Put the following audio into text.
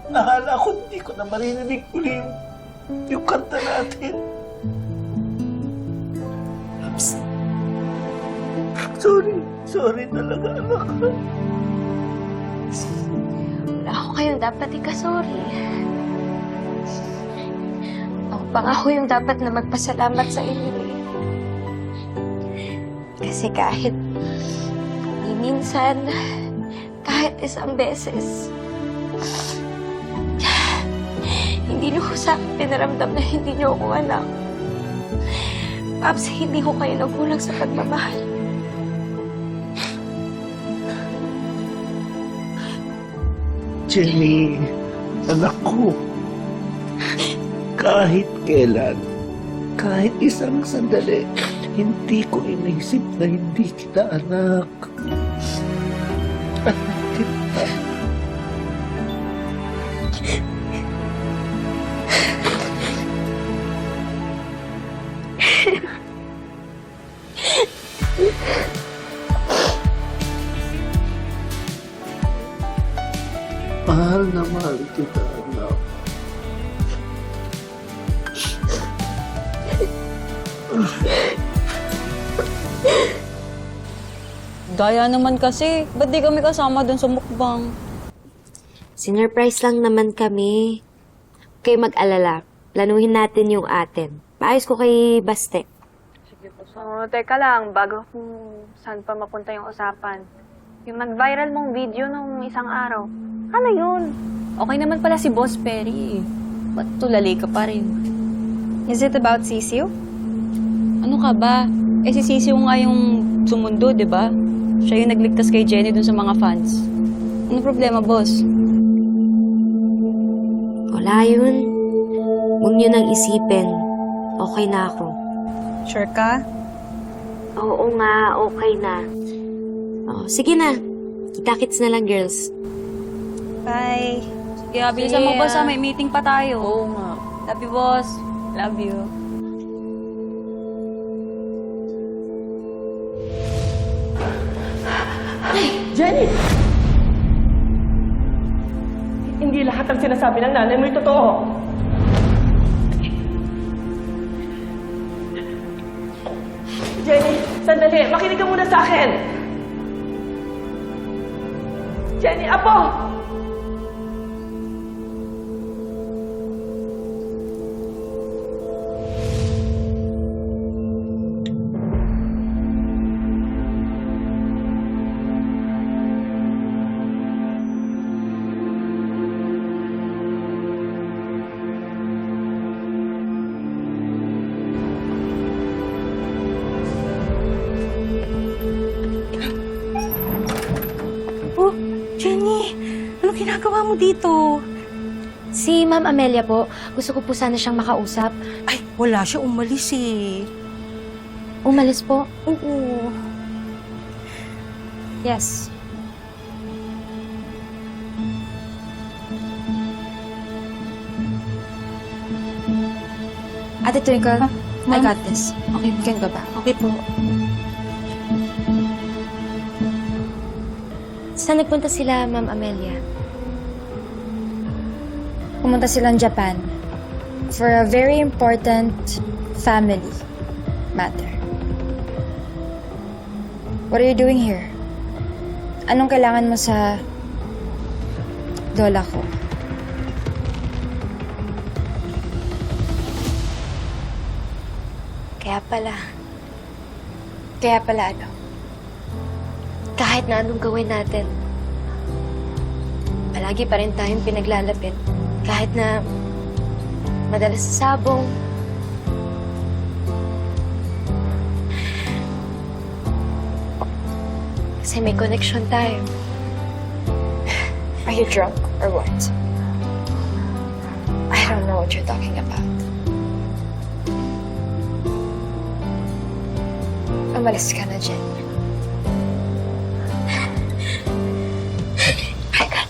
Nahala ko, hindi ko na marinig uli yung kanta natin. Sorry talaga, anak. Wala ako kayong dapat ikasorry. Ako pa nga ako yung dapat na magpasalamat sa inyo eh. Kasi kahit minsan, kahit isang beses, hindi niyo ko sa akin pinaramdam na hindi niyo ako anak. Paps, hindi ko kayo nagulang sa pagmamahal. Jenny, anak ko, kahit kailan, kahit isang sandali, hindi ko inisip na hindi kita anak. Anak kita. Mahal na mahal kita, anak. Gaya naman kasi, ba't di kami kasama dun sa mukbang? Sinurprise lang naman kami. Huwag kayo mag-alala. Planuhin natin yung atin. Paayos ko kay Baste. So, teka lang, bago kung saan pa mapunta yung usapan. Yung nag-viral mong video nung isang araw. Ano yun? Okay naman pala si Boss Perry. Ba't tulali ka pa rin? Is it about Sisiu? Ano ka ba? Eh si Sisiu nga yung sumundo, di ba? Siya yung nagligtas kay Jenny dun sa mga fans. Ano problema, boss? Wala yun. Huwag niyo nang isipin. Okay na ako. Sure ka? Oo nga, okay na. Oh, sige na. Kita-kits na lang, girls. Bye. Kaya bilisan mo, boss, may meeting pa tayo. Oo nga. Love you, boss. Love you. Jenny! Hindi lahat ng sinasabi ng nanay mo ay totoo. Jenny, sandali. Makinig ka muna sa akin. Jenny, apo! Oh, Jenny! Anong ginagawa mo dito? Si Ma'am Amelia po, gusto ko po sana siyang makausap. Ay, wala siya. Umalis eh. Umalis po. Oo. Yes. Ate Twinkle, I got this. Okay, we can go back. Okay po. Saan nagpunta sila, Ma'am Amelia? Pumunta silang Japan for a very important family matter. What are you doing here? Anong kailangan mo sa lola ko? Kaya pala ano? Kahit na anong gawin natin, palagi pa rin tayong pinaglalapit. Kahit na madalas sa sabong, kasi may connection tayo. Are you drunk or what? I don't know what you're talking about. Umalis ka na, Jen. I got